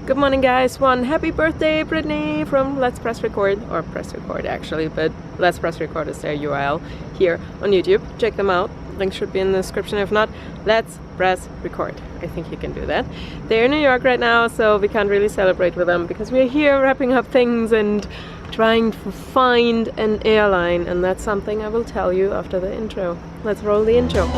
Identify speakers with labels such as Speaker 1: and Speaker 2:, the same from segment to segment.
Speaker 1: Good morning, guys. One happy birthday, Brittany, from Let's Press Record, or Press Record actually, but Let's Press Record is their URL here on YouTube. Check them out. Link should be in the description. If not, Let's Press Record. I think you can do that. They're in New York right now, so we can't really celebrate with them because we're here wrapping up things and trying to find an airline, and that's something I will tell you after the intro. Let's roll the intro.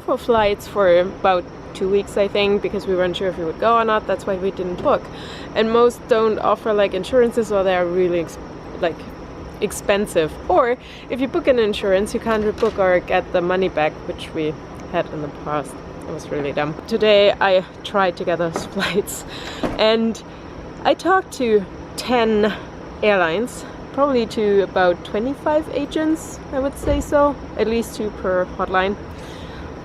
Speaker 1: For flights for about 2 weeks, I think, because we weren't sure if we would go or not. That's why we didn't book. And most don't offer like insurances, or they're really expensive. Or if you book an insurance, you can't rebook or get the money back, which we had in the past. It was really dumb. Today I tried to get those flights, and I talked to 10 airlines, probably to about 25 agents, I would say so, at least 2 per hotline.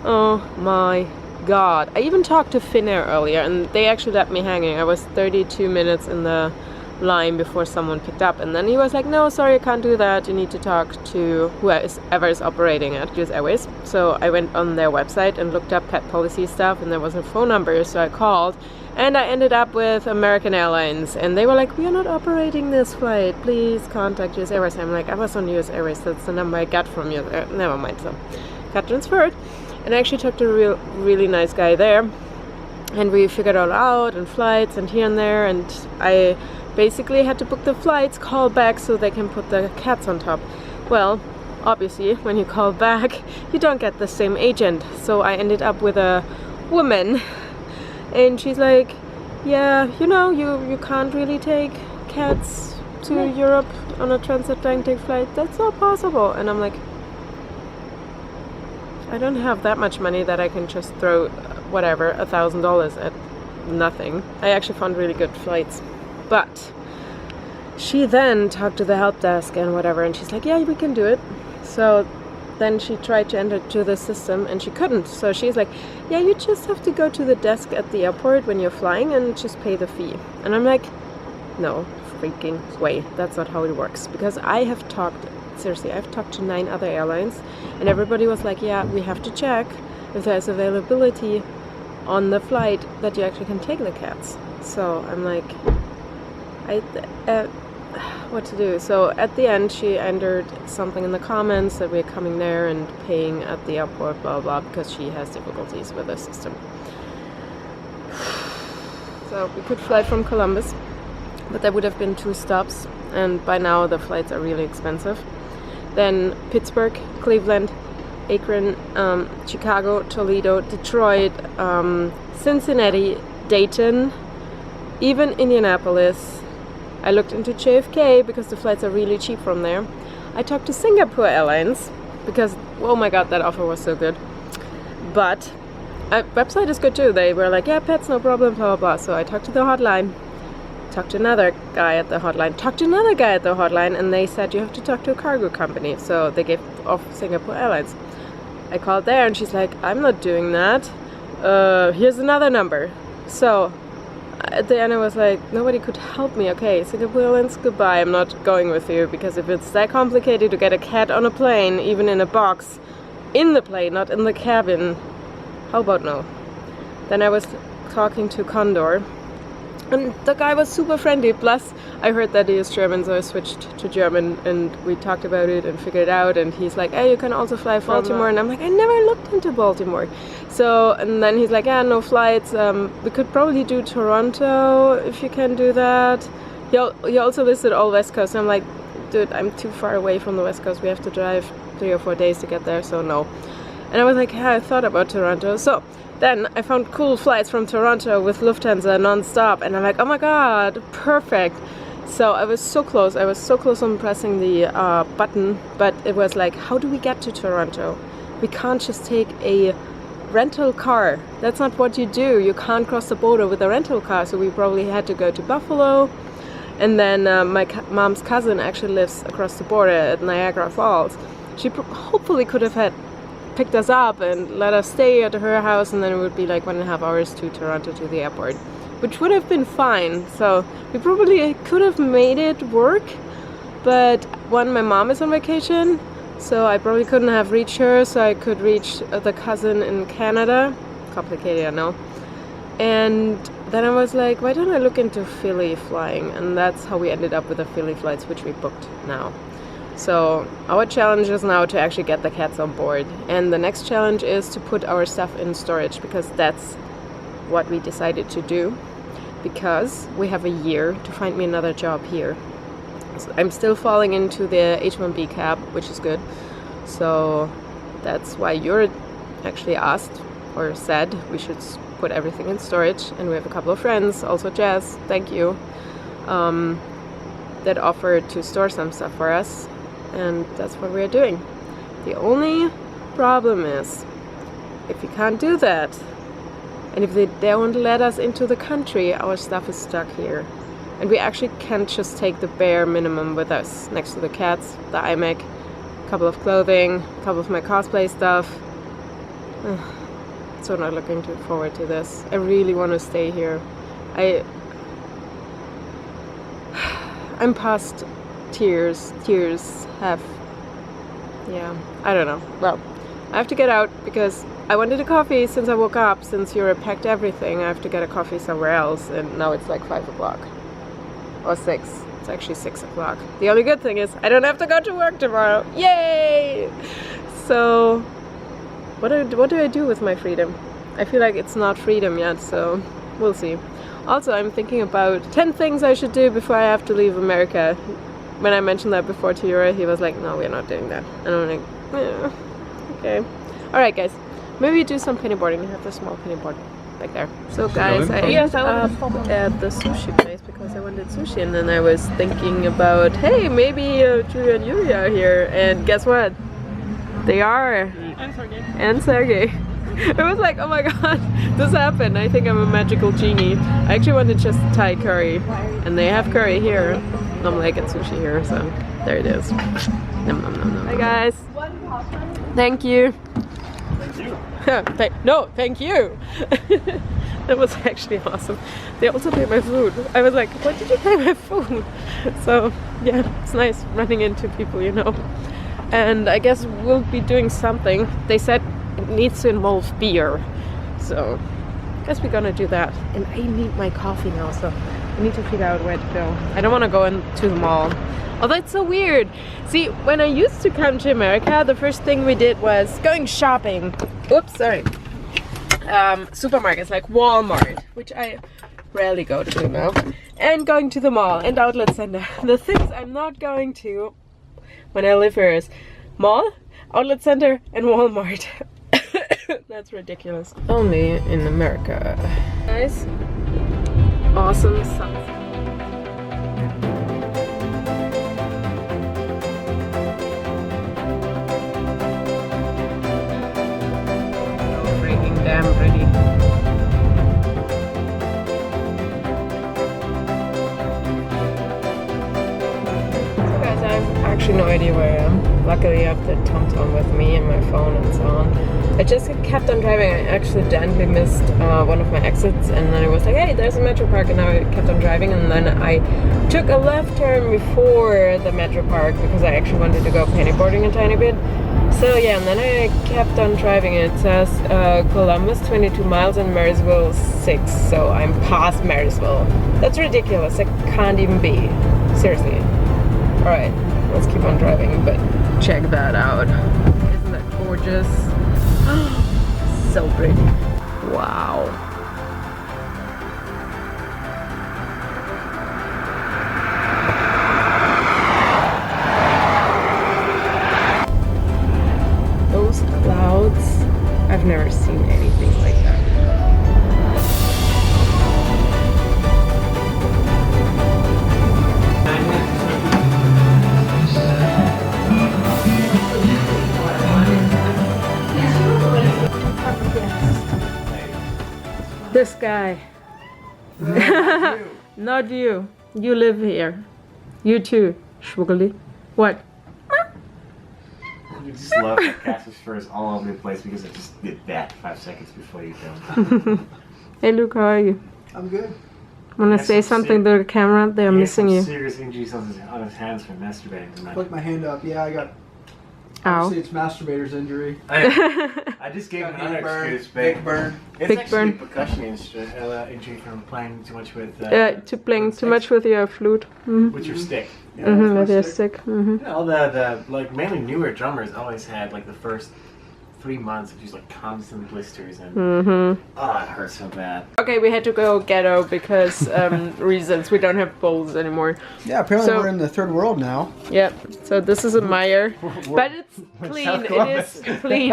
Speaker 1: Oh my god. I even talked to Finnair earlier, and they actually left me hanging. I was 32 minutes in the line before someone picked up, and then he was like, no, sorry, I can't do that. You need to talk to whoever is operating at US Airways. So I went on their website and looked up pet policy stuff, and there was a phone number, so I called, and I ended up with American Airlines, and they were like, we are not operating this flight, please contact US Airways. I'm like, I was on US Airways, that's the number I got from you. Never mind. So got transferred. And I actually talked to a really nice guy there, and we figured it all out, and flights and here and there, and I basically had to book the flights, call back so they can put the cats on top. Well, obviously when you call back you don't get the same agent, so I ended up with a woman, and she's like, yeah, you know, you can't really take cats to Europe on a transatlantic flight, that's not possible. And I'm like, I don't have that much money that I can just throw whatever, $1,000 at nothing. I actually found really good flights. But she then talked to the help desk and whatever, and she's like, yeah, we can do it. So then she tried to enter to the system and she couldn't. So she's like, yeah, you just have to go to the desk at the airport when you're flying and just pay the fee. And I'm like, no freaking way. That's not how it works. Because I have talked, seriously, I've talked to 9 other airlines, and everybody was like, yeah, we have to check if there's availability on the flight that you actually can take the cats. So I'm like, what to do? So at the end she entered something in the comments that we're coming there and paying at the airport, blah blah, because she has difficulties with the system. So we could fly from Columbus, but there would have been 2 stops, and by now the flights are really expensive. Then Pittsburgh, Cleveland, Akron, Chicago, Toledo, Detroit, Cincinnati, Dayton, even Indianapolis. I looked into JFK because the flights are really cheap from there. I talked to Singapore Airlines because, oh my god, that offer was so good. But website is good too. They were like, yeah, pets, no problem, blah blah blah. So I talked to the hotline. Talked to another guy at the hotline, talked to another guy at the hotline, and they said you have to talk to a cargo company. So they gave off Singapore Airlines. I called there and she's like, I'm not doing that. Here's another number. So at the end I was like, nobody could help me. Okay, Singapore Airlines, goodbye. I'm not going with you, because if it's that complicated to get a cat on a plane, even in a box, in the plane, not in the cabin, how about no? Then I was talking to Condor, and the guy was super friendly. Plus, I heard that he is German, so I switched to German, and we talked about it and figured it out. And he's like, hey, you can also fly Baltimore. And I'm like, I never looked into Baltimore. So, and then he's like, yeah, no flights. We could probably do Toronto if you can do that. He also listed all West Coast. And I'm like, dude, I'm too far away from the West Coast. We have to drive 3 or 4 days to get there, so no. And I was like, yeah, I thought about Toronto. So then I found cool flights from Toronto with Lufthansa non-stop, and I'm like, oh my god, perfect. So I was so close on pressing the button, but it was like, how do we get to Toronto? We can't just take a rental car. That's not what you do. You can't cross the border with a rental car. So we probably had to go to Buffalo, and then my mom's cousin actually lives across the border at Niagara Falls. She hopefully could have picked us up and let us stay at her house, and then it would be like 1.5 hours to Toronto to the airport, which would have been fine. So we probably could have made it work, but when my mom is on vacation, So I probably couldn't have reached her, so I could reach the cousin in Canada. Complicated, I know. And then I was like, why don't I look into Philly flying? And that's how we ended up with the Philly flights, which we booked now. So our challenge is now to actually get the cats on board. And the next challenge is to put our stuff in storage, because that's what we decided to do. Because we have a year to find me another job here. So I'm still falling into the H-1B cap, which is good. So that's why you're actually asked or said we should put everything in storage. And we have a couple of friends, also Jazz, thank you, that offered to store some stuff for us. And that's what we're doing. The only problem is, if we can't do that, and if they don't let us into the country, our stuff is stuck here. And we actually can't just take the bare minimum with us, next to the cats, the iMac, a couple of clothing, a couple of my cosplay stuff. So not looking forward to this. I really want to stay here. I'm past tears. Tears have, yeah, I don't know. Well, I have to get out because I wanted a coffee since I woke up. Since Europe packed everything, I have to get a coffee somewhere else, and now it's like 5 o'clock. Or 6. It's actually 6 o'clock. The only good thing is I don't have to go to work tomorrow. Yay! So, what do I do with my freedom? I feel like it's not freedom yet, so we'll see. Also, I'm thinking about 10 things I should do before I have to leave America. When I mentioned that before to Yura, he was like, no, we're not doing that. And I'm like, yeah, okay. Alright guys, maybe do some pennyboarding. I have the small pennyboard back there. So guys, I ended up at the sushi place because I wanted sushi, and then I was thinking about, hey, maybe Julia and Yuri are here, and guess what? They are. And Sergey. It was like, oh my god, this happened. I think I'm a magical genie. I actually wanted just Thai curry, and they have curry here. I'm like, it's sushi here, so there it is. Nom, nom, nom, nom. Hi guys. Thank you. No, thank you. That was actually awesome. They also paid my food. I was like, what did you pay my food? So yeah, it's nice running into people, you know. And I guess we'll be doing something. They said it needs to involve beer. So I guess we're gonna do that. And I need my coffee now, so I need to figure out where to go. I don't want to go into the mall. Although it's so weird. See, when I used to come to America, the first thing we did was going shopping. Oops, sorry. Supermarkets like Walmart, which I rarely go to now. And going to the mall and outlet center. The things I'm not going to when I live here is mall, outlet center, and Walmart. That's ridiculous. Only in America. Guys, awesome sunset. Damn pretty. So guys, I have actually no idea where I am. Luckily I have the TomTom with me and my phone and so on. I just kept on driving. I accidentally missed one of my exits, and then I was like, hey, there's a Metro Park, and now I kept on driving, and then I took a left turn before the Metro Park because I actually wanted to go pennyboarding a tiny bit. So yeah, and then I kept on driving. It says Columbus 22 miles and Marysville 6, so I'm past Marysville. That's ridiculous. It can't even be. Seriously. Alright, let's keep on driving, but check that out. Isn't that gorgeous? So pretty. Wow. Those clouds, I've never seen anything like that. This guy. Not you. You live here. You too. Schwuggly. What?
Speaker 2: You just love that Cass's fur is all over the place because it just did that 5 seconds before you go.
Speaker 1: Hey Luke, how are you?
Speaker 3: I'm good.
Speaker 1: Wanna say something to the camera? They're missing you.
Speaker 2: Serious injuries on his hands from masturbating tonight.
Speaker 3: Put my hand up. Yeah, I got Obviously, it's masturbator's injury.
Speaker 2: I just gave another excuse,
Speaker 3: Big burn.
Speaker 2: It's
Speaker 1: Big
Speaker 2: actually
Speaker 1: burn.
Speaker 2: percussion injury from playing too much with.
Speaker 1: To playing too much with your flute.
Speaker 2: With your stick.
Speaker 1: With your stick.
Speaker 2: All the like mainly newer drummers always had like the first 3 months of just like constant blisters and oh, it hurts so bad.
Speaker 1: Okay, we had to go ghetto because reasons. We don't have bowls anymore.
Speaker 3: Yeah, apparently
Speaker 1: So-
Speaker 3: we're in the third world now.
Speaker 1: Yep. So this is a Meyer, but it's clean.
Speaker 2: South
Speaker 1: It
Speaker 2: Columbus.
Speaker 1: is clean.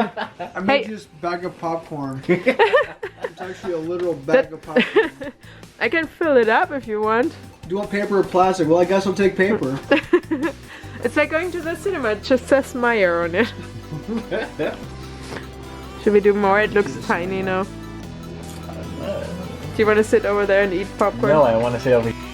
Speaker 3: I made
Speaker 1: Hey.
Speaker 3: this bag of popcorn. It's actually a literal bag of popcorn.
Speaker 1: I can fill it up if you want.
Speaker 3: Do you want paper or plastic? Well, I guess I'll take paper.
Speaker 1: It's like going to the cinema. It just says Meyer on it. Should we do more? It looks tiny now. Do you want to sit over there and eat popcorn?
Speaker 2: No, I want to sit over here.